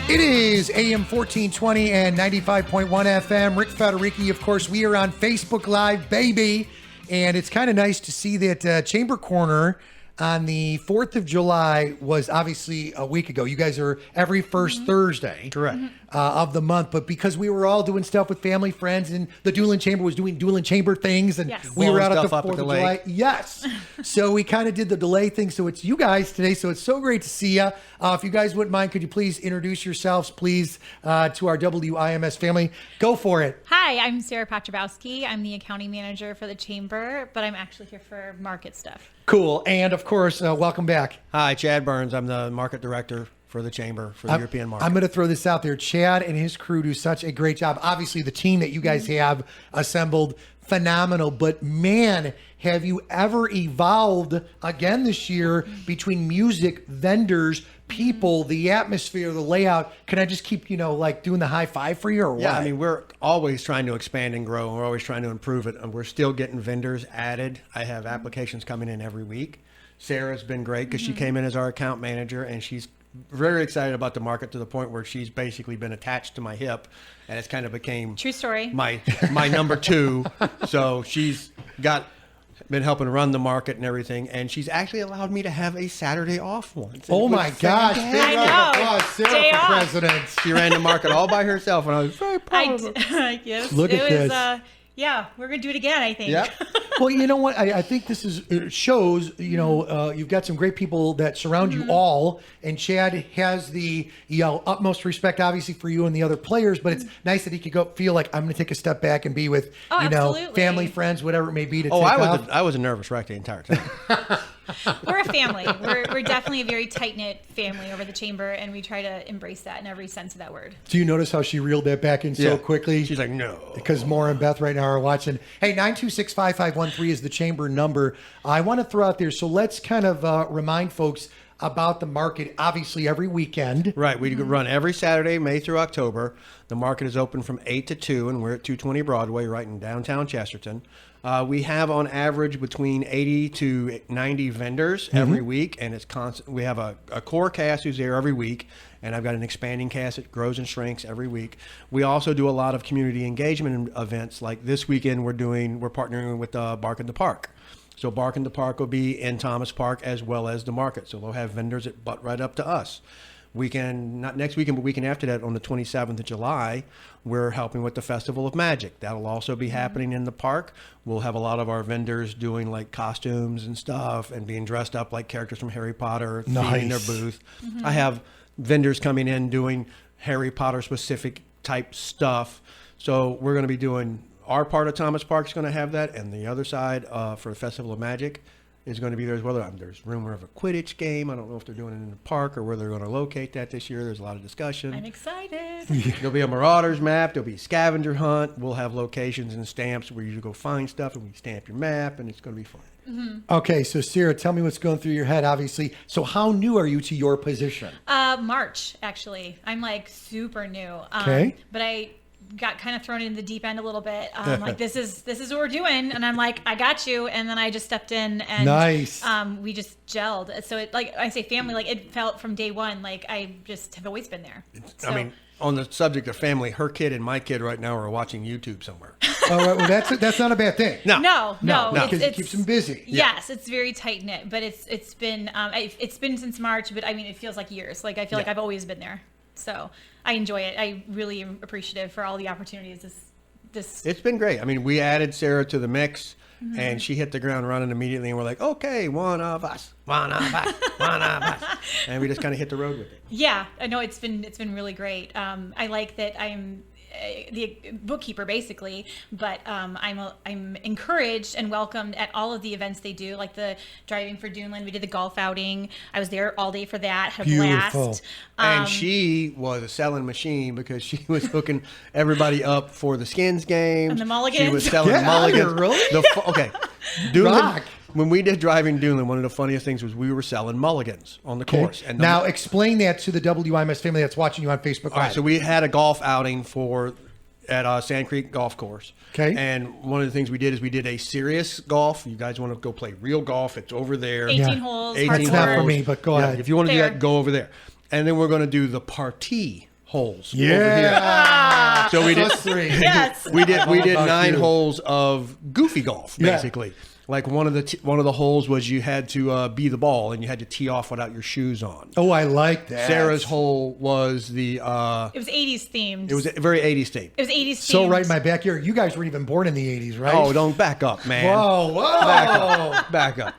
It is AM 1420 and 95.1 FM. Rick Federici, of course, we are on Facebook Live, baby. And it's kind of nice to see that Chamber Corner on the 4th of July was obviously a week ago. You guys are every first Thursday Correct. Of the month. But because we were all doing stuff with family, friends, and the Doolin Chamber was doing Doolin Chamber things, and Yes. we were out at the Blowing stuff 4th up of at the July. lake. Yes. So we kind of did the delay thing. So it's you guys today. So it's so great to see you. If you guys wouldn't mind, could you please introduce yourselves, please, to our WIMS family? Go for it. Hi, I'm Sarah Patrabowski. I'm the accounting manager for the chamber, but I'm actually here for market stuff. Cool. And of course, welcome back. Hi, Chad Burns. I'm the market director for the chamber for the European market. I'm going to throw this out there. Chad and his crew do such a great job. Obviously, the team that you guys have assembled, phenomenal. But man, have you ever evolved again this year between music, vendors, people, the atmosphere, the layout? Can I just keep, like doing the high five for you or what? Yeah, I mean, we're always trying to expand and grow, and we're always trying to improve it. And we're still getting vendors added. I have applications coming in every week. Sarah's been great because she came in as our account manager, and she's very excited about the market to the point where she's basically been attached to my hip, and it's kind of became True story. my number two. So she's been helping run the market and everything, and she's actually allowed me to have a Saturday off once. Oh my gosh. Big I round of know. applause. Sarah Day for off. president. She ran the market all by herself, and I was very proud of her. Yes, Look it at was, this. Yeah, we're going to do it again, I think. Yep. Well, you know what? I think it shows, you've got some great people that surround you all. And Chad has the, utmost respect, obviously, for you and the other players. But it's nice that he could feel like I'm going to take a step back and be with, Oh, absolutely. family, friends, whatever it may be to Oh, take I off. was a nervous wreck the entire time. We're a family. We're definitely a very tight-knit family over the chamber, and we try to embrace that in every sense of that word. Do you notice how she reeled that back in so Yeah. quickly? She's like, no. Because Maura and Beth right now are watching. Hey, 926-5513 is the chamber number. I want to throw out there, so let's kind of remind folks about the market, obviously, every weekend. Right. We run every Saturday, May through October. The market is open from 8 to 2, and we're at 220 Broadway, right in downtown Chesterton. We have, on average, between 80 to 90 vendors every week, and it's constant. We have a core cast who's there every week, and I've got an expanding cast that grows and shrinks every week. We also do a lot of community engagement events. Like this weekend, we're partnering with Bark in the Park. So Bark in the Park will be in Thomas Park as well as the market. So they'll have vendors that butt right up to us. Not next weekend, but weekend after that, on the 27th of July, we're helping with the Festival of Magic. That'll also be happening in the park. We'll have a lot of our vendors doing like costumes and stuff and being dressed up like characters from Harry Potter in their booth. I have vendors coming in doing Harry Potter specific type stuff. So we're going to be doing our part of Thomas Park is going to have that, and the other side for the Festival of Magic is going to be there as well. There's rumor of a Quidditch game. I don't know if they're doing it in the park or where they're going to locate that this year. There's a lot of discussion. I'm excited. There'll be a Marauders map. There'll be a scavenger hunt. We'll have locations and stamps where you go find stuff, and we stamp your map, and it's going to be fun. Okay, so Sarah, tell me what's going through your head, obviously. So how new are you to your position? March, actually. I'm like super new. Okay. But I got kind of thrown in the deep end a little bit. Like this is what we're doing, and I'm like, I got you. And then I just stepped in, and Nice. we just gelled. So it, like I say, family, like it felt from day one, like I just have always been there. So, I mean, on the subject of family, her kid and my kid right now are watching YouTube somewhere. All right, well, that's not a bad thing. no, Because it keeps them busy. Yes, it's very tight knit, but it's been since March, but I mean it feels like years. Like I feel like I've always been there, so I enjoy it. I really am appreciative for all the opportunities. It's been great. I mean, we added Sarah to the mix, and she hit the ground running immediately, and we're like, okay, one of us, and we just kind of hit the road with it. Yeah, I know it's been really great. I like that I'm the bookkeeper basically, but I'm encouraged and welcomed at all of the events they do, like the Driving for Duneland. We did the golf outing. I was there all day for that. Had a Beautiful. blast. And she was a selling machine because she was hooking everybody up for the Skins game. And the mulligans. She was selling Get out of here, mulligans. really? Okay. Duneland, Rock. when we did Driving Duneland, one of the funniest things was we were selling mulligans on the course. And Now explain that to the WIMS family that's watching you on Facebook all right, Live. so we had a golf outing at Sand Creek Golf Course. Okay. And one of the things we did is we did a serious golf. You guys want to go play real golf? It's over there. 18 holes. 18 That's not for hardcore. me, but go Yeah, ahead. if you want to do Fair. that, go over there. And then we're going to do the party holes. Yeah. Over here. So we did Plus 3. Yes. we did about 9 you? holes of goofy golf, Yeah. basically. Like one of the holes was you had to be the ball and you had to tee off without your shoes on. Oh, I like that. Sarah's hole was the It was 80s themed. it was a very 80s state. It was 80s themed. So right in my backyard. You guys weren't even born in the 80s, right? Oh, don't back up, man. Whoa. Back up.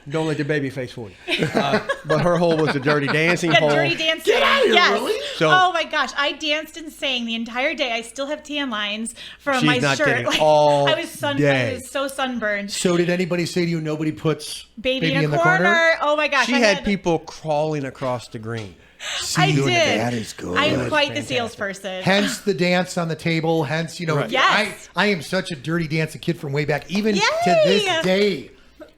Don't let the baby face fool you. But her hole was the Dirty Dancing Yeah, hole. Dirty Dancing. out of here, Yes. really? So- oh my gosh, I danced and sang the entire day. I still have tan lines from She's my not shirt. kidding. All I was I day. was so sunburned. So did anybody say to you nobody puts Baby in a corner. Oh my gosh. She I had people crawling across the green. I doing did. that is good. I'm quite the fantastic. salesperson. Hence the dance on the table. Hence, Right. Yes. I am such a Dirty Dancing kid from way back. Even to Yay! this day,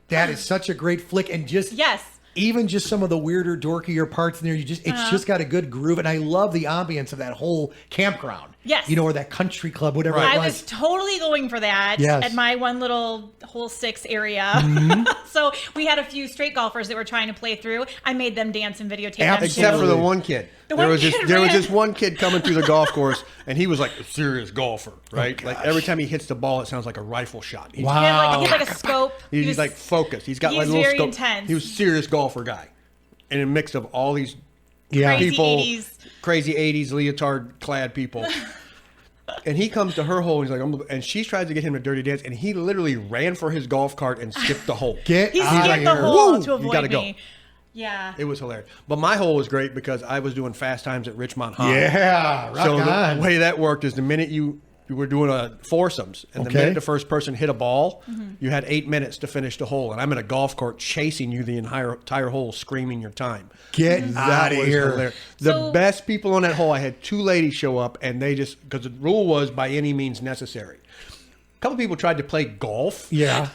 that is such a great flick. And just Yes. even just some of the weirder, dorkier parts in there, it's just got a good groove. And I love the ambience of that whole campground. Yes. You know, or that country club, whatever Right. it I was. was totally going for that Yes. at my one little hole 6 area. So we had a few straight golfers that were trying to play through. I made them dance and videotape them too. Except for the one kid. The there one was kid there was ran. this one kid coming through the golf course, and he was like a serious golfer, right? Like every time he hits the ball, it sounds like a rifle shot. He's, Wow. He had like a scope. he's was- like focused. He's got he like a was little very scope. intense. He was a serious golfer guy, and a mix of all these Yeah. Crazy people, 80s. crazy 80s leotard clad people. And he comes to her hole, and he's like, and she tries to get him to Dirty Dance, and he literally ran for his golf cart and skipped the hole. Get He out skipped of the here. hole Woo! to You avoid gotta me. go. Yeah. It was hilarious. But my hole was great because I was doing fast times at Richmond High. Yeah, rock So on. the way that worked is the minute you were doing a foursomes, and the Okay. minute the first person hit a ball, Mm-hmm. you had 8 minutes to finish the hole. And I'm in a golf cart chasing you the entire hole, screaming your time. Get out of was here. hilarious. The So- best people on that hole, I had 2 ladies show up, and they just, because the rule was by any means necessary. A couple people tried to play golf. Yeah.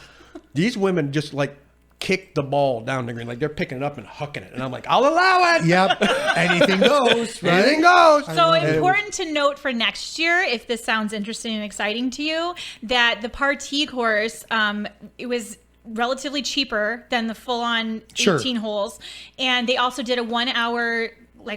These women just like kicked the ball down the green, like they're picking it up and hucking it. And I'm like, I'll allow it. Yep. Anything goes, right? Anything goes. So And it was- important to note for next year, if this sounds interesting and exciting to you, that the partie course, it was relatively cheaper than the full-on Sure. 18 holes, and they also did a 1-hour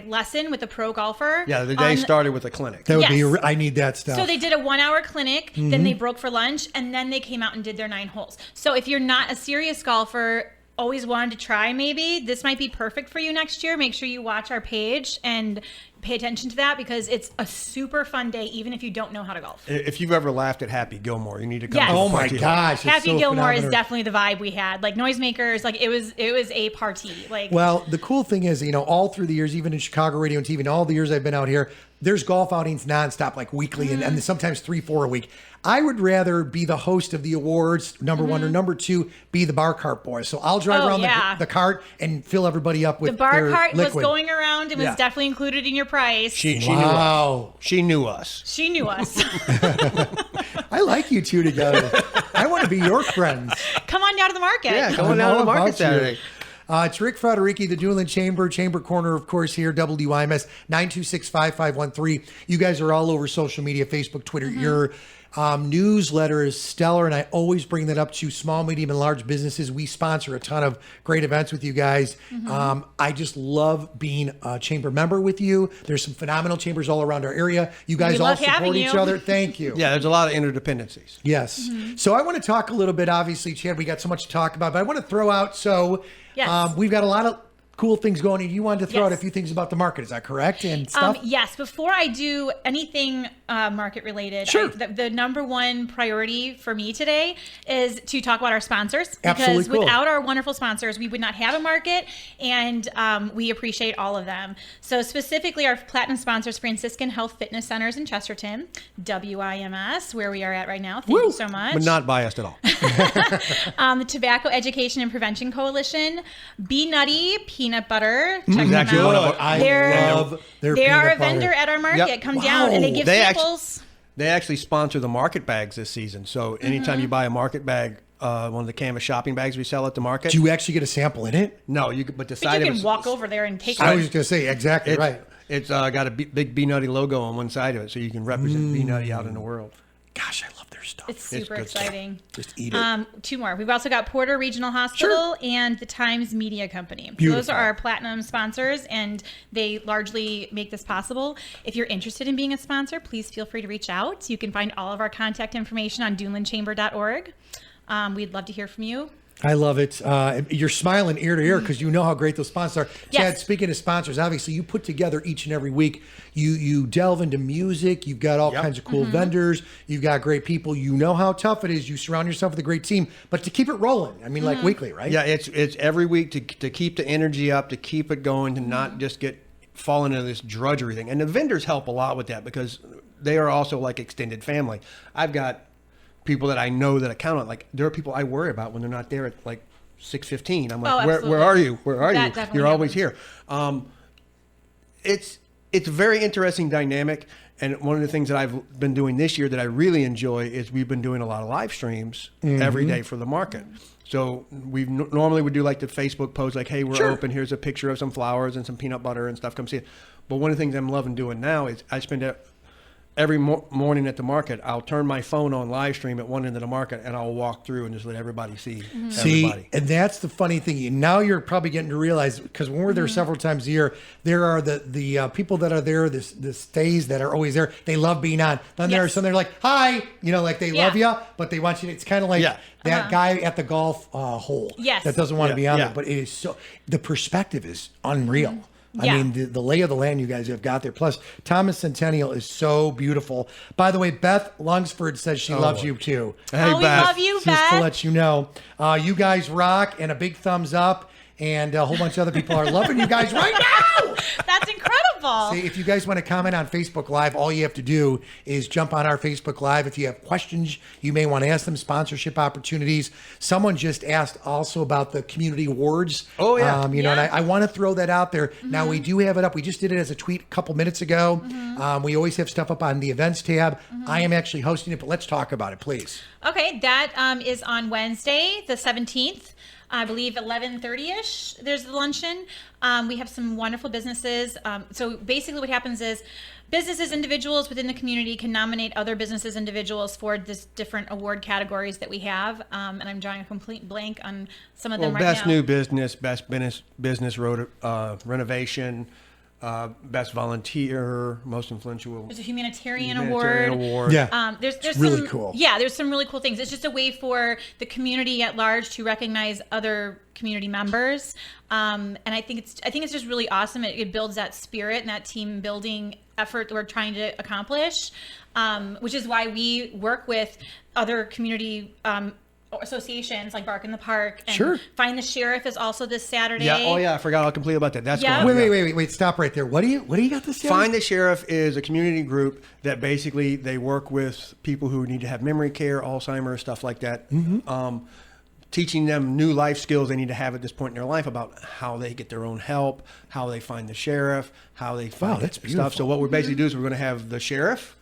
lesson with a pro golfer. Yeah, the day on- started with a clinic. That would be. Yes. I need that stuff. So they did a 1-hour clinic, then Mm-hmm. they broke for lunch, and then they came out and did their 9 holes. So if you're not a serious golfer, always wanted to try, maybe this might be perfect for you next year. Make sure you watch our page and pay attention to that, because it's a super fun day, even if you don't know how to golf. If you've ever laughed at Happy Gilmore, you need to come. Yes. to Oh the my party. gosh! it's Happy so Gilmore is phenomenal. definitely the vibe we had. Like noisemakers, like it was a party. Like Well, the cool thing is, all through the years, even in Chicago radio and TV, and all the years I've been out here, there's golf outings nonstop, like weekly, and sometimes 3-4 a week. I would rather be the host of the awards, number one, or number two, be the bar cart boy. So I'll drive Oh, around yeah. the cart and fill everybody up with the bar their cart liquid. was going around and was Yeah. definitely included in your price. She knew us. Wow, She knew us. She knew us. I like you two together. I want to be your friends. Come on down to the market. Yeah, I'm going down all to the market about you. Saturday. It's Rick Frederici, the Doolin Chamber Corner, of course, here, WIMS 926-5513. You guys are all over social media, Facebook, Twitter. Your newsletter is stellar, and I always bring that up to small, medium, and large businesses. We sponsor a ton of great events with you guys. I just love being a chamber member with you. There's some phenomenal chambers all around our area. You guys We all love having support each you. other. Thank you. Yeah, there's a lot of interdependencies. Yes. So I want to talk a little bit, obviously, Chad, we got so much to talk about, but I want to throw out, Yes. we've got a lot of cool things going, and you wanted to throw out a Yes. few things about the market. Is that correct? And stuff? Yes. Before I do anything market related, Sure. the number one priority for me today is to talk about our sponsors. Absolutely Because cool. without our wonderful sponsors, we would not have a market, and we appreciate all of them. So specifically, our platinum sponsors, Franciscan Health Fitness Centers in Chesterton, WIMS, where we are at right now. Thank you so much. But not biased at all. The Tobacco Education and Prevention Coalition, Be Nutty Peanut Butter. Check them actually out. one of our- I They're- love their They are a peanut butter. vendor at our market. Yep. Come down and they Wow. give They samples. They actually sponsor the market bags this season. So anytime you buy a market bag, one of the canvas shopping bags we sell at the market. Do you actually get a sample in it? No, you. But the But side you of can it's- walk over there and take I it. was just going to say, exactly It's, right. It's got a big Be Nutty logo on one side of it, so you can represent Be Nutty out in the world. Gosh, I love their their stuff. It's super good stuff. exciting. Just eat it. 2 more. We've also got Porter Regional Hospital and the Times Media Company. Beautiful. Those are our platinum sponsors, and they largely make this possible. If you're interested in being a sponsor, please feel free to reach out. You can find all of our contact information on dunelandchamber.org. We'd love to hear from you. I love it. You're smiling ear to ear because you know how great those sponsors are. Yes. Chad, speaking of sponsors, obviously you put together each and every week. You delve into music. You've got all kinds of cool vendors. You've got great people. You know how tough it is. You surround yourself with a great team. But to keep it rolling, I mean, like weekly, right? Yeah, it's every week to keep the energy up, to keep it going, to not just fall into this drudgery thing. And the vendors help a lot with that because they are also like extended family. I've got people that I know that I count on. Like there are people I worry about when they're not there at like 6:15. I'm like, absolutely. where are you? Where are That you? definitely You're always happens. here. It's a very interesting dynamic. And one of the things that I've been doing this year that I really enjoy is we've been doing a lot of live streams every day for the market. So we normally would do like the Facebook post, like, hey, we're open. Here's a picture of some flowers and some peanut butter and stuff. Come see it. But one of the things I'm loving doing now is I spend every morning at the market, I'll turn my phone on live stream at one end of the market and I'll walk through and just let everybody see everybody. And that's the funny thing. Now you're probably getting to realize, because when we're there several times a year, there are the people that are there, the stays that are always there. They love being on. Then there are some that are like, hi, like they love you, but they want you to, it's kind of like that guy at the golf hole that doesn't want to be on there. But it is so, the perspective is unreal. I mean, the lay of the land you guys have got there. Plus, Thomas Centennial is so beautiful. By the way, Beth Lungsford says she loves you too. Hey, we Beth. love you, Just Beth. to let you know, you guys rock, and a big thumbs up. And a whole bunch of other people are loving you guys right now. That's incredible. See, if you guys want to comment on Facebook Live, all you have to do is jump on our Facebook Live. If you have questions, you may want to ask them, sponsorship opportunities. Someone just asked also about the community awards. Oh, yeah. And I want to throw that out there. Now, we do have it up. We just did it as a tweet a couple minutes ago. We always have stuff up on the events tab. I am actually hosting it, but let's talk about it, please. Okay, that is on Wednesday, the 17th. I believe 11:30ish. There's the luncheon. We have some wonderful businesses. So basically, what happens is businesses, individuals within the community can nominate other businesses, individuals for this different award categories that we have. And I'm drawing a complete blank on some of them right Best now. new business, best business renovation, best volunteer, most influential. There's a humanitarian Humanitarian award. Yeah. There's really some, cool. Yeah, there's some really cool things. It's just a way for the community at large to recognize other community members, and I think it's just really awesome. It builds that spirit and that team building effort that we're trying to accomplish, which is why we work with other community associations like Bark in the Park, and Find the Sheriff is also this Saturday. Yeah. Oh yeah, I forgot all completely about that. That's Yeah. going on. Wait, stop right there. What do you got this year? Find the Sheriff is a community group that basically they work with people who need to have memory care, Alzheimer's, stuff like that. Teaching them new life skills they need to have at this point in their life about how they get their own help, how they find the sheriff, how they find that's stuff. beautiful. So what we basically do is we're going to have the sheriff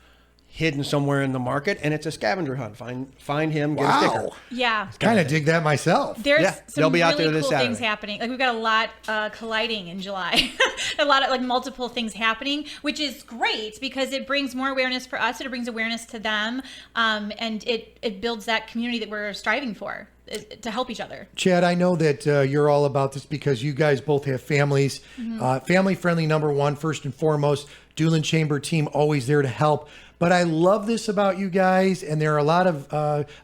hidden somewhere in the market, and it's a scavenger hunt. Find him, get a sticker. Yeah. Kind of dig that myself. There's Yeah, they'll some be out really there this cool Saturday. things happening. Like we've got a lot colliding in July, a lot of like multiple things happening, which is great because it brings more awareness for us. It brings awareness to them, and it builds that community that we're striving for to help each other. Chad, I know that you're all about this because you guys both have families. Family friendly, number one, first and foremost. Duneland Chamber team always there to help. But I love this about you guys, and there are a lot of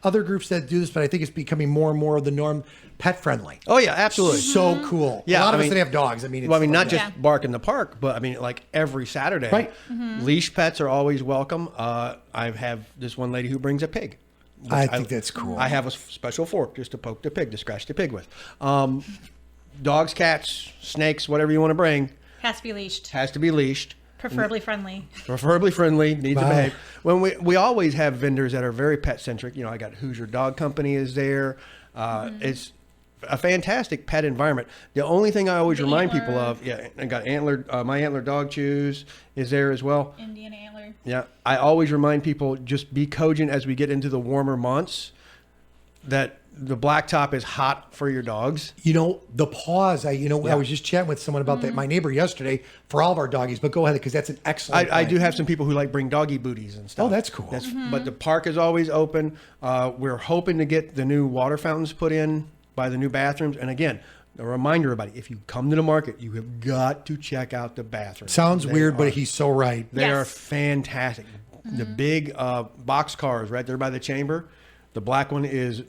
other groups that do this, but I think it's becoming more and more of the norm. Pet friendly. Oh yeah, absolutely. So cool. Yeah, a lot of us that have dogs. I mean, it's not just Bark in the Park, but I mean, like every Saturday. Right. Leash pets are always welcome. I have this one lady who brings a pig. I think that's cool. I have a special fork just to poke the pig, to scratch the pig with. Dogs, cats, snakes, whatever you want to bring, Has to be leashed, has to be leashed. preferably friendly. Preferably friendly, needs to Wow. behave. When we always have vendors that are very pet centric. I got Hoosier Dog Company is there. It's a fantastic pet environment. The only thing I always remind people of, I got Antler. My Antler Dog Chews is there as well. Indian antler. Yeah, I always remind people just be cogent as we get into the warmer months. that the blacktop is hot for your dogs. You know, the paws, I was just chatting with someone about that, my neighbor yesterday, for all of our doggies, but go ahead, because that's an excellent I point. do have some people who like bring doggy booties and stuff. Oh, that's cool. But the park is always open. We're hoping to get the new water fountains put in by the new bathrooms. And again, a reminder, everybody, if you come to the market, you have got to check out the bathrooms. Sounds weird, but he's so right. They Yes. are fantastic. The big box cars right there by the chamber, the black one is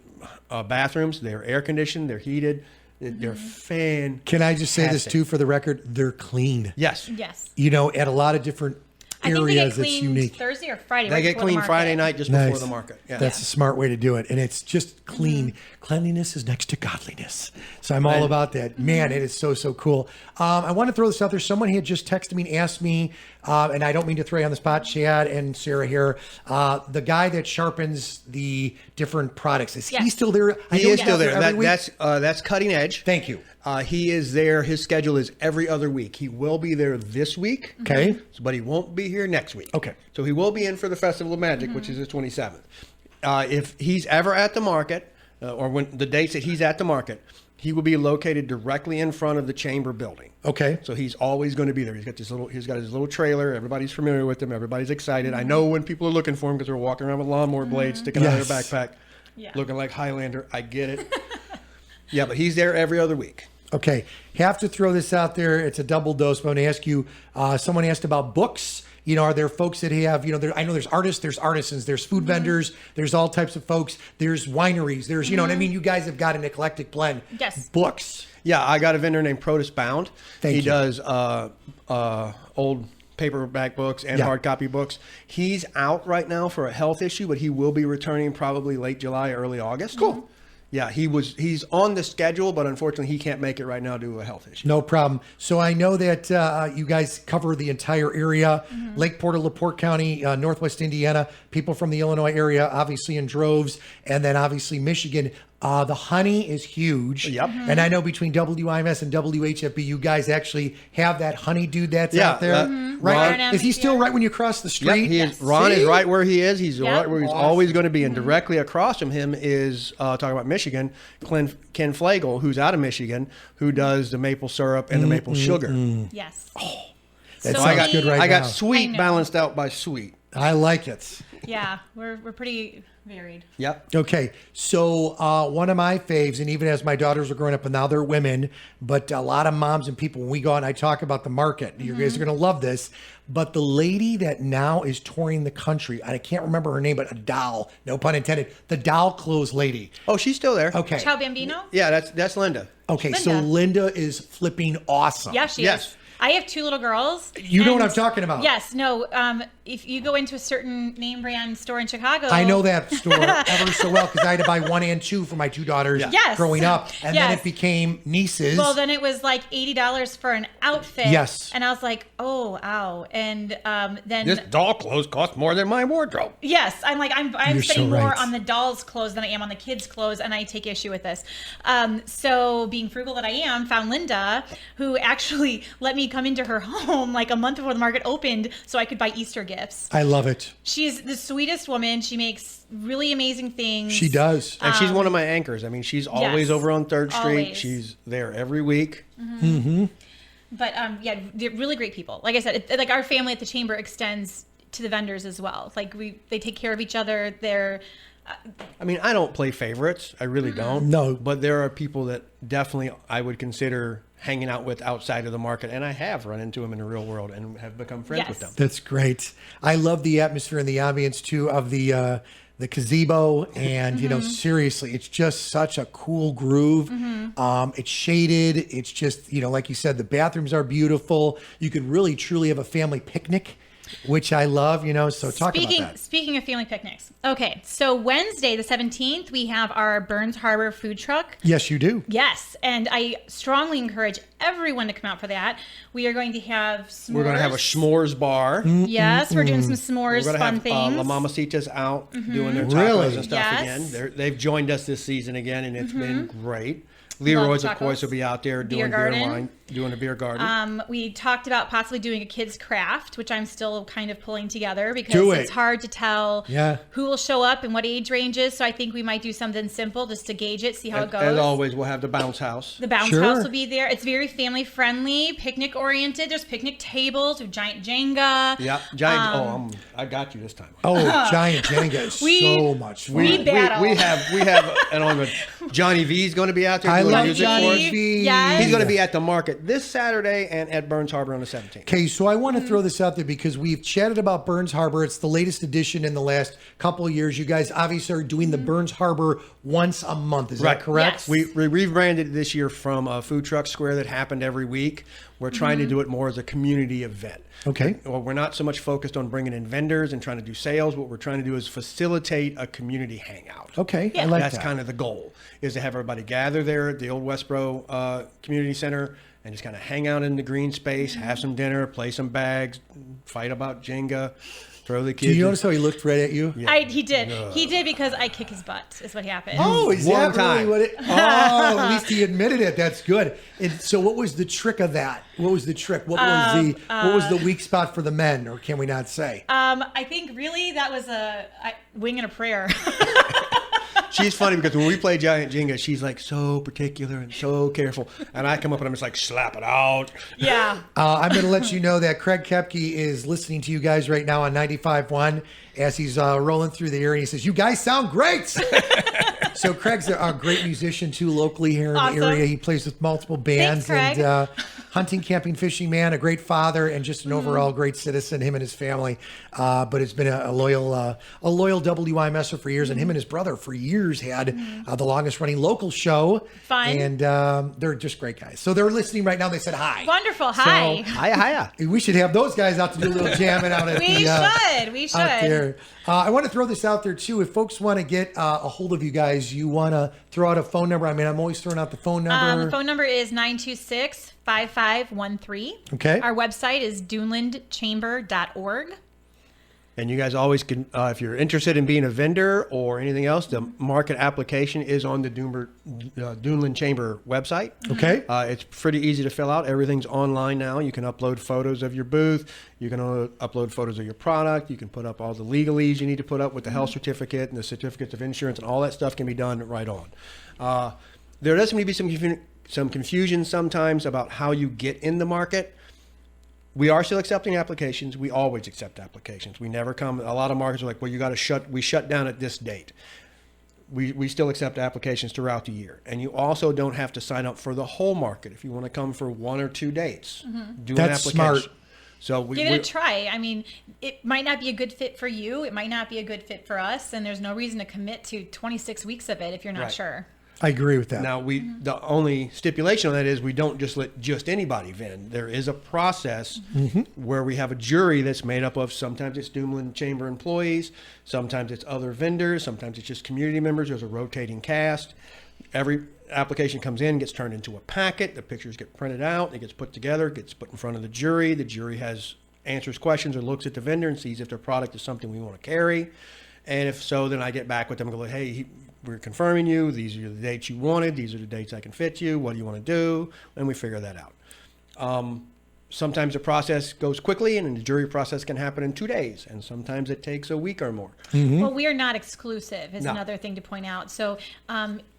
bathrooms. They're air conditioned. They're heated. They're fan. Can I just say this too for the record? They're clean. Yes. Yes. You know, at a lot of different I think they get areas, it's cleaned unique. Thursday or Friday. They right get before the clean market. Friday night just Nice. before the market. Yeah. That's a smart way to do it. And it's just clean. Cleanliness is next to godliness. So I'm all about that. Man, it is so, so cool. I want to throw this out there. Someone had just texted me and asked me, and I don't mean to throw you on the spot, Chad and Sarah here, the guy that sharpens the different products, is he Yes. still there? I He know is he's still out there. every week. That's Cutting Edge. Thank you. He is there. His schedule is every other week. He will be there this week. Okay. But he won't be here next week. Okay. So he will be in for the Festival of Magic, which is the 27th. If he's ever at the market, or when the dates that he's at the market, he will be located directly in front of the chamber building. Okay. So he's always going to be there. He's got his little trailer. Everybody's familiar with him. Everybody's excited. I know when people are looking for him because they're walking around with lawnmower blades sticking out of their Yes. backpack, Yeah. looking like Highlander. I get it. Yeah, but he's there every other week. Okay, have to throw this out there. It's a double dose. But I want to ask you. Someone asked about books. You know, are there folks that have? You know, I know there's artists, there's artisans, there's food vendors, there's all types of folks. There's wineries. There's you know what I mean. You guys have got an eclectic blend. Yes. Books. Yeah, I got a vendor named Protus Bound. Thank he you. does old paperback books and Yeah. hard copy books. He's out right now for a health issue, but he will be returning probably late July, early August. Cool. Yeah, he's on the schedule, but unfortunately he can't make it right now due to a health issue. No problem. So I know that you guys cover the entire area, Lake Porter, LaPorte County, Northwest Indiana, people from the Illinois area, obviously in droves, and then obviously Michigan. The honey is huge. Yep. And I know between WIMS and WHFB, you guys actually have that honey dude that's Yeah, out there. Right? Ron- Is he still right when you cross the Yep, street? he is. Ron See? is right where he is. He's Yep. right where he's always going to be. And directly across from him is, talking about Michigan, Ken Flagel, who's out of Michigan, who does the maple syrup and the maple sugar. Yes. That So sounds many- good right I got now. I sweet know. balanced out by sweet. I like it. Yeah, we're pretty varied. Yep. Okay, so one of my faves, and even as my daughters are growing up, and now they're women, but a lot of moms and people, when we go out and I talk about the market, you guys are going to love this. But the lady that now is touring the country, I can't remember her name, but a doll, no pun intended, the doll clothes lady. Oh, she's still there. Okay, Ciao Bambino? Yeah, that's Linda. okay, so Linda. Linda is flipping awesome. Yeah, she Yes. is. I have two little girls. You know what and- I'm talking about. Yes. No. If you go into a certain name brand store in Chicago, I know that store ever so well because I had to buy one and two for my two daughters Yes. growing up, and then Yes. it became nieces. Well, then it was like $80 for an outfit. Yes. And I was like, oh, ow. And then This doll clothes cost more than my wardrobe. yes, I'm like I'm You're so spending more right. on the doll's clothes than I am on the kids' clothes, and I take issue with this. So being frugal that I am, found Linda, who actually let me come into her home like a month before the market opened, so I could buy Easter gifts. I love it. She's the sweetest woman. She makes really amazing things. She does. And she's one of my anchors. I mean, she's always yes. over on 3rd Street. Always. She's there every week. But yeah, they're really great people. Like I said, like our family at the chamber extends to the vendors as well. Like they take care of each other. They're I mean, I don't play favorites. I really don't. No. But there are people that definitely I would consider hanging out with outside of the market. And I have run into them in the real world and have become friends with Yes. them. That's great. I love the atmosphere and the ambience too of the gazebo, and you know, seriously, it's just such a cool groove. It's shaded. It's just, you know, like you said, the bathrooms are beautiful. You could really truly have a family picnic, which I love. You know, so talk about that. Speaking of family picnics. Okay, so Wednesday the 17th, we have our Burns Harbor food truck. Yes, you do. Yes, and I strongly encourage everyone to come out for that. We are going to have s'mores. We're going to have a s'mores bar. Yes, we're doing some We're s'mores going to fun have things. La Mamacita's out doing their tacos Really? and stuff Yes. again. They've joined us this season again, and it's been great. Leroy's, of tacos. course, will be out there doing beer garden. and wine, doing a beer garden. We talked about possibly doing a kids craft, which I'm still kind of pulling together because Do it. it's hard to tell Yeah. who will show up and what age ranges. So I think we might do something simple just to gauge it, see how it goes. As always, we'll have the bounce house. The bounce Sure. house will be there. It's very family friendly, picnic oriented. There's picnic tables with giant Jenga. Yeah, giant. I got you this time. Oh, giant Jenga is We- so much fun. we battle. We have, and on the Johnny V's going to be out there I doing love music for us. Johnny V. Yes. He's going to be at the market this Saturday and at Burns Harbor on the 17th. Okay, so I want to throw this out there because we've chatted about Burns Harbor. It's the latest edition in the last couple of years. You guys obviously are doing the Burns Harbor once a month. Is Right. that correct? Yes. We rebranded it this year from a food truck square that happened every week. We're trying to do it more as a community event. Okay. Well, we're not so much focused on bringing in vendors and trying to do sales. What we're trying to do is facilitate a community hangout. Okay, I Yeah. like That's that. kind of the goal, is to have everybody gather there at the old Westboro Community Center and just kind of hang out in the green space, have some dinner, play some bags, fight about Jenga, throw the Do kids. you notice how he looked right at you? He did. He did because I kick his butt, is what happened. Oh, is One that really time. what it? Oh, at least he admitted it. That's good. And so, what was the trick of that? What was the trick? What was the weak spot for the men, or can we not say? I think really that was a wing and a prayer. She's funny because when we play Giant Jenga, she's like so particular and so careful. And I come up and I'm just like, slap it out. Yeah. I'm going to let you know that Craig Kepke is listening to you guys right now on 95.1 as he's rolling through the area. He says, "You guys sound great." So Craig's a great musician too, locally here in Awesome. the area. He plays with multiple bands. Thanks, Craig. And hunting, camping, fishing man, a great father, and just an overall great citizen. Him and his family, but has been a loyal WIMSer for years, and him and his brother for years had the longest running local show. Fun. And they're just great guys. So they're listening right now. They said hi. Wonderful. Hi. Hiya. We should have those guys out to do a little jamming out at We the. should. We should. Out there. I want to throw this out there too. If folks want to get a hold of you guys, you want to throw out a phone number. I mean, I'm always throwing out the phone number. The phone number is 926-5513. Okay. Our website is dunelandchamber.org. And you guys always can, if you're interested in being a vendor or anything else, the market application is on the Duneland Chamber website. Okay. It's pretty easy to fill out. Everything's online now. You can upload photos of your booth. You can upload photos of your product. You can put up all the legalese you need to put up with the health certificate and the certificates of insurance, and all that stuff can be done right on. There does seem to be some confusion sometimes about how you get in the market. We are still accepting applications. We always accept applications. We never come. A lot of markets are like, well, we shut down at this date. We still accept applications throughout the year. And you also don't have to sign up for the whole market. If you want to come for 1 or 2 dates, do That's an smart. application. So Give it a try. I mean, it might not be a good fit for you. It might not be a good fit for us. And there's no reason to commit to 26 weeks of it if you're not Right. sure. I agree with that. Now, the only stipulation on that is we don't just let just anybody vend. There is a process where we have a jury that's made up of, sometimes it's Duneland Chamber employees, sometimes it's other vendors, sometimes it's just community members. There's a rotating cast. Every application comes in, gets turned into a packet. The pictures get printed out. It gets put together, gets put in front of the jury. The jury answers questions or looks at the vendor and sees if their product is something we want to carry. And if so, then I get back with them and go, hey, we're confirming you. These are the dates you wanted. These are the dates I can fit you. What do you want to do? And we figure that out. Sometimes the process goes quickly, and the jury process can happen in 2 days. And sometimes it takes a week or more. Well, we are not exclusive is No. another thing to point out. So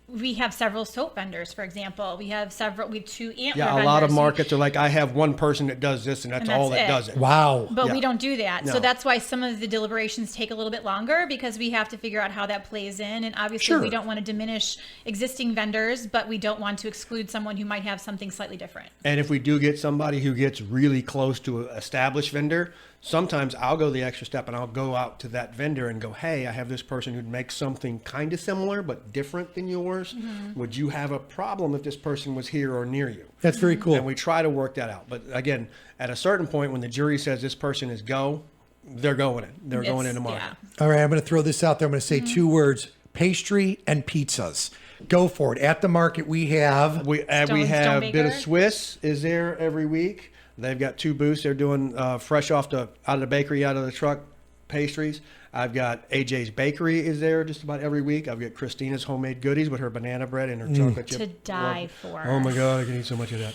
we have several soap vendors, for example. We have 2 antler Yeah, a vendors. lot of markets are like, I have one person that does this, and that's And all that's that it. does it. Wow. But Yeah. we don't do that. No. So that's why some of the deliberations take a little bit longer, because we have to figure out how that plays in. And obviously Sure. we don't want to diminish existing vendors, but we don't want to exclude someone who might have something slightly different. And if we do get somebody who gets really close to an established vendor, sometimes I'll go the extra step and I'll go out to that vendor and go, hey, I have this person who makes something kind of similar but different than yours. Would you have a problem if this person was here or near you? That's very cool. And we try to work that out. But again, at a certain point, when the jury says this person is go, they're going in. They're going into market. Yeah. All right, I'm going to throw this out there. I'm going to say 2 words: pastry and pizzas. Go for it. At the market, we have. We have Stonebaker. Bit of Swiss is there every week. They've got 2 booths. They're doing fresh out of the bakery, out of the truck, pastries. I've got AJ's Bakery is there just about every week. I've got Christina's Homemade Goodies with her banana bread and her chocolate chip. To die for. Oh my God, I can eat so much of that.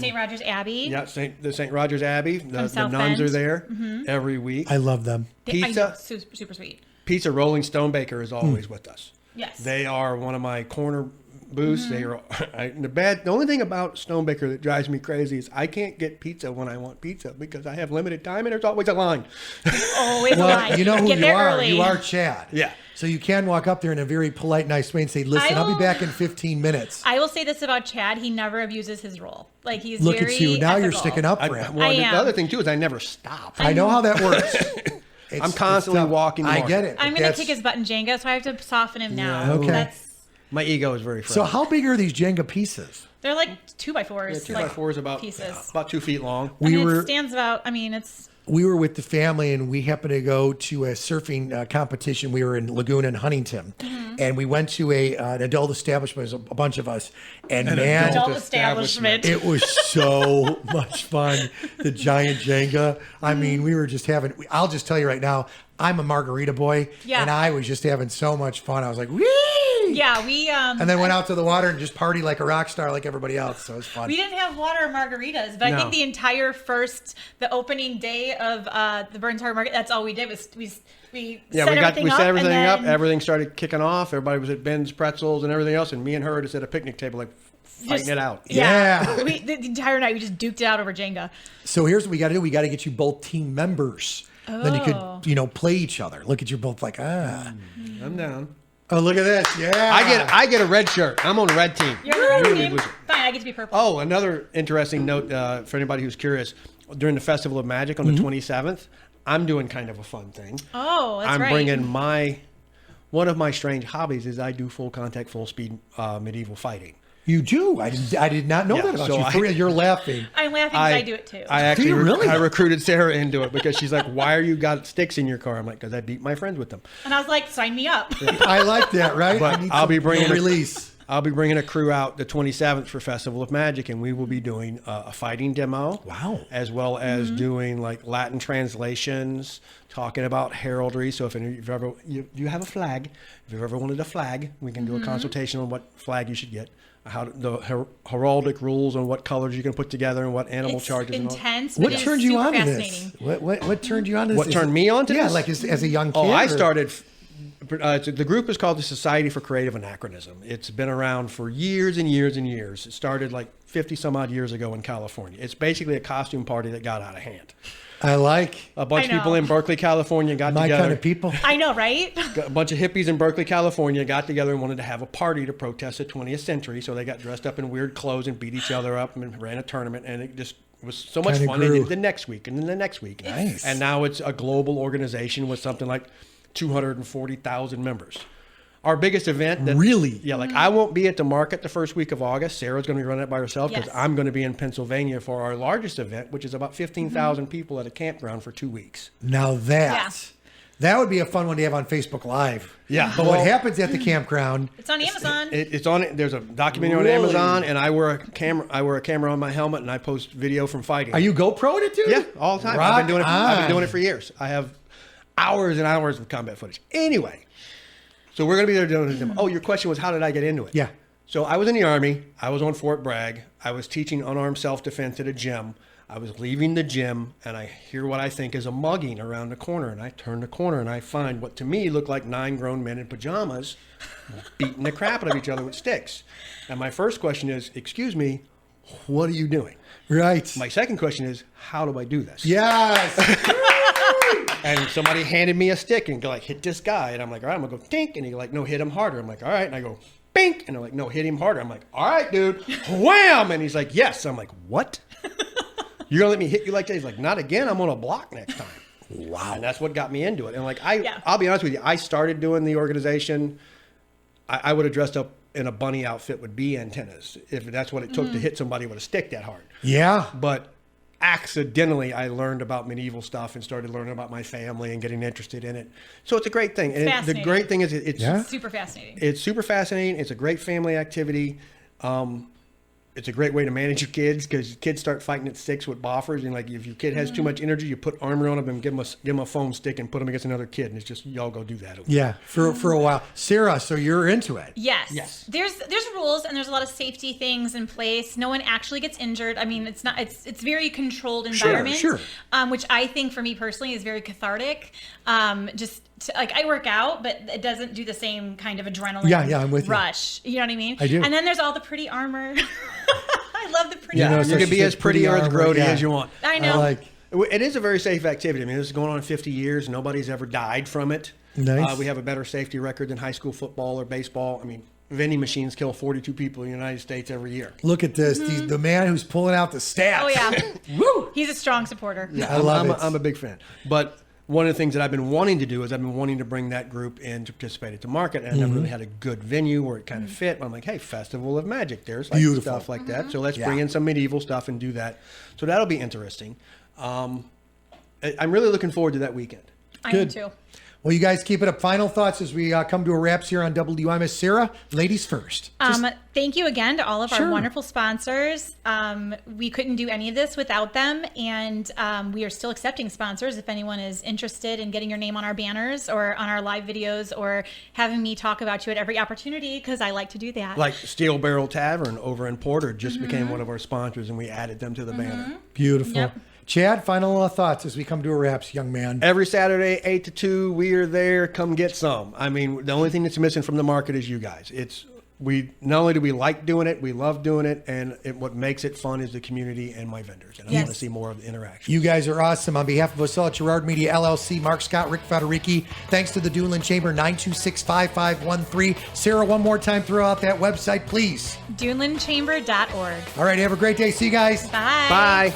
St. Rogers Abbey. Yeah, the St. Rogers Abbey. The South nuns Bend. are there every week. I love them. Pizza. Super, super sweet. Pizza Rolling Stone Baker is always with us. Yes. They are one of my corner booths. They are the only thing about Stone Baker that drives me crazy is I can't get pizza when I want pizza because I have limited time and there's always a line. Always a Well, line. you know who Get you there are. early. You are Chad. Yeah. So you can walk up there in a very polite, nice way and say, "Listen, I'll be will- back in 15 minutes." I will say this about Chad: he never abuses his role. Like he's Look very at you. Now you're ethical. sticking up for him. Well, I the am. other thing too is I never stop. I know how that works. I'm constantly tough. walking the I market. get it. I'm gonna That's- kick his butt in Jenga, so I have to soften him now. Yeah, okay. That's, My ego is very So friendly. how big are these Jenga pieces? they're like 2x4s. 2x4 is about pieces. about 2 feet long. I mean, We were- it stands about. I mean, it's We were with the family and we happened to go to a surfing competition. We were in Laguna and Huntington, and we went to an adult establishment. It was a bunch of us, and man, adult establishment. it was so much fun. The giant Jenga. I mean, we were just having. I'll just tell you right now, I'm a margarita boy, Yeah. and I was just having so much fun. I was like, wee! yeah. We And then went out to the water and just party like a rock star, like everybody else. So it was fun. We didn't have water or margaritas, but I No. think the entire the opening day of the Burns Harbor Market, that's all we did was we Yeah, set we everything set everything and up. then Everything started kicking off. Everybody was at Ben's Pretzels and everything else, and me and her just at a picnic table, like fighting just- it out. Yeah. the entire night we just duked it out over Jenga. So here's what we got to do. We got to get you both team members. Then you Oh. could, play each other. Look at you both like, ah. I'm down. Oh, look at this. Yeah. I get a red shirt. I'm on the red team. You're on the red Really team? loser. Fine, I get to be purple. Oh, another interesting note for anybody who's curious. During the Festival of Magic on the 27th, I'm doing kind of a fun thing. Oh, that's I'm right. bringing one of my strange hobbies is I do full contact, full speed medieval fighting. You do. I did not know Yeah, that about so you. For real, you're laughing. I'm laughing because I do it too. I actually you really? I recruited Sarah into it because she's like, "Why are you got sticks in your car?" I'm like, "Because I beat my friends with them." and I was like, sign me up. I like that, right? But I need I'll be some bringing a- release. I'll be bringing a crew out the 27th for Festival of Magic, and we will be doing a fighting demo. Wow. As well as doing like Latin translations, talking about heraldry. So if you've ever you have a flag, if you've ever wanted a flag, we can do a consultation on what flag you should get, the heraldic rules on what colors you can put together and what animal It's charges. And all. intense. but What it is turned you super on to fascinating. this? What turned you on to this? What turned me on to yeah, this? like as a young kid. Oh, I or- started. The group is called the Society for Creative Anachronism. It's been around for years and years and years. It started like 50 some odd years ago in California. It's basically a costume party that got out of hand. I like A bunch of I people know. in Berkeley, California got my together. kind of people. I know, right? A bunch of hippies in Berkeley, California got together and wanted to have a party to protest the 20th century. So they got dressed up in weird clothes and beat each other up and ran a tournament. And it just was so much Kinda fun. They grew. did it the next week and then the next week. Nice. And now it's a global organization with something like 240,000 members. Our biggest event. Really? Yeah, like I won't be at the market the first week of August. Sarah's going to be running it by herself because Yes. I'm going to be in Pennsylvania for our largest event, which is about 15,000 people at a campground for 2 weeks. Now that would be a fun one to have on Facebook Live. Yeah. But what Well- happens at the campground? It's on Amazon. It's on. There's a documentary on Really? Amazon, and I wear a camera. I wear a camera on my helmet, and I post video from fighting. Are you GoPro'd it, dude? Yeah, all the time. Rock I've been doing on. it for years. I have hours and hours of combat footage. Anyway, so we're gonna be there doing it. Oh, your question was how did I get into it? Yeah. So I was in the Army. I was on Fort Bragg. I was teaching unarmed self-defense at a gym. I was leaving the gym, and I hear what I think is a mugging around the corner. And I turn the corner, and I find what to me looked like 9 grown men in pajamas beating the crap out of each other with sticks. And my first question is, excuse me, what are you doing? Right. My second question is, how do I do this? Yes. And somebody handed me a stick and go like, hit this guy. And I'm like, all right, I'm gonna go tink. And he like, no, hit him harder. I'm like, all right. And I go, bink. And they're like, no, hit him harder. I'm like, all right, dude. Wham. And he's like, yes. I'm like, what? You're gonna let me hit you like that? He's like, not again. I'm on a block next time. Wow. And that's what got me into it. And like, I'll be honest with you. I started doing the organization. I would have dressed up in a bunny outfit with bee antennas if that's what it took to hit somebody with a stick that hard. Yeah. But accidentally, I learned about medieval stuff and started learning about my family and getting interested in it. So it's a great thing. And the fascinating. great thing is it's Yeah. Super fascinating. it's super fascinating. It's a great family activity. it's a great way to manage your kids because kids start fighting at 6 with boffers. And like if your kid has too much energy, you put armor on them and give them a foam stick and put them against another kid. And it's just, y'all go do that. Yeah, for a while. Sarah, so you're into it. Yes. There's rules and there's a lot of safety things in place. No one actually gets injured. I mean, it's very controlled environment. Sure. Which I think for me personally is very cathartic. Like I work out, but it doesn't do the same kind of adrenaline Yeah, I'm with you. rush. You know what I mean? I do. And then there's all the pretty armor. I love the pretty Yeah, armor. you can be as pretty or as grody yeah. as you want. I know. It is a very safe activity. I mean, this is going on 50 years. Nobody's ever died from it. Nice. We have a better safety record than high school football or baseball. I mean, vending machines kill 42 people in the United States every year. Look at this. The man who's pulling out the stats. Oh yeah. Woo! He's a strong supporter. I love it. I'm a big fan. But one of the things that I've been wanting to do is I've been wanting to bring that group in to participate at the market, and I never really had a good venue where it kind of fit. I'm like, hey, Festival of Magic. There's like Beautiful. stuff like that. So let's bring in some medieval stuff and do that. So that'll be interesting. I'm really looking forward to that weekend. I am Good. too. Well, you guys keep it up. Final thoughts as we come to a wraps here on WIMS. Sarah, ladies first. Thank you again to all of Sure. our wonderful sponsors. We couldn't do any of this without them, and we are still accepting sponsors. If anyone is interested in getting your name on our banners or on our live videos or having me talk about you at every opportunity, because I like to do that. Like Steel Barrel Tavern over in Porter just became one of our sponsors, and we added them to the banner. Beautiful. Yep. Chad, final thoughts as we come to a wraps, young man. Every Saturday, 8 to 2, we are there. Come get some. I mean, the only thing that's missing from the market is you guys. Not only do we like doing it, we love doing it, and what makes it fun is the community and my vendors. And I want to see more of the interaction. You guys are awesome. On behalf of us all at Gerard Media LLC, Mark Scott, Rick Federici, thanks to the Duneland Chamber, 926-5513. Sarah, one more time, throw out that website, please. DunelandChamber.org. All right, have a great day. See you guys. Bye. Bye.